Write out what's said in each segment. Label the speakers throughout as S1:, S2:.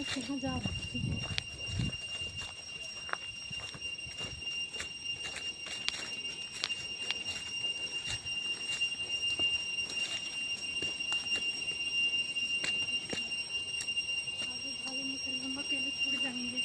S1: कहाँ जा रही थी? हम अकेले छोड़ जाएंगे।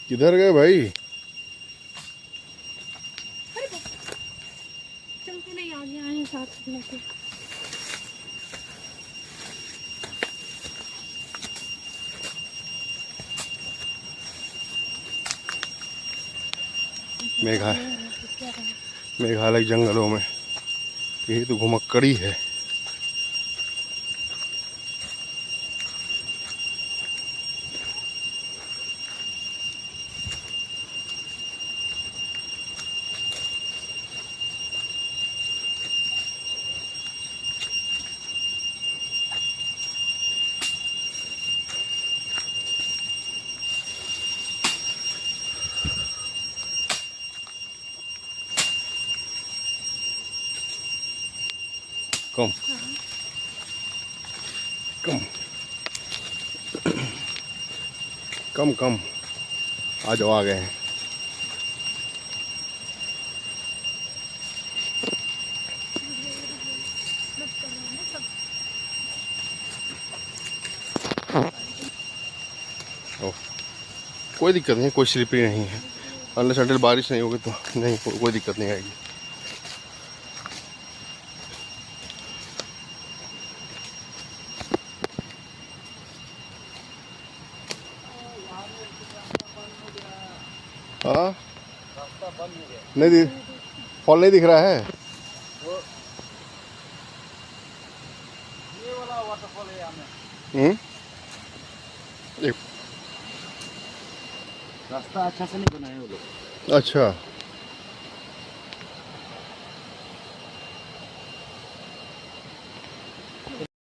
S2: किधर गए भाई?
S1: चल के नहीं, आगे आए हैं साथ लेके।
S2: मेघालय जंगलों में यही तो घुमक्कड़ी है। कम कम कम कम आ जाओ, आ गए हैं। कोई दिक्कत नहीं, कोई स्लिपरी नहीं है। अनलेस अनटिल बारिश नहीं होगी तो नहीं, कोई दिक्कत नहीं आएगी। हाँ, नहीं फॉल नहीं दिख रहा है।
S3: ये वाला वाटरफॉल है यहाँ में। रास्ता अच्छा से नहीं बनाया वो लोग।
S2: अच्छा।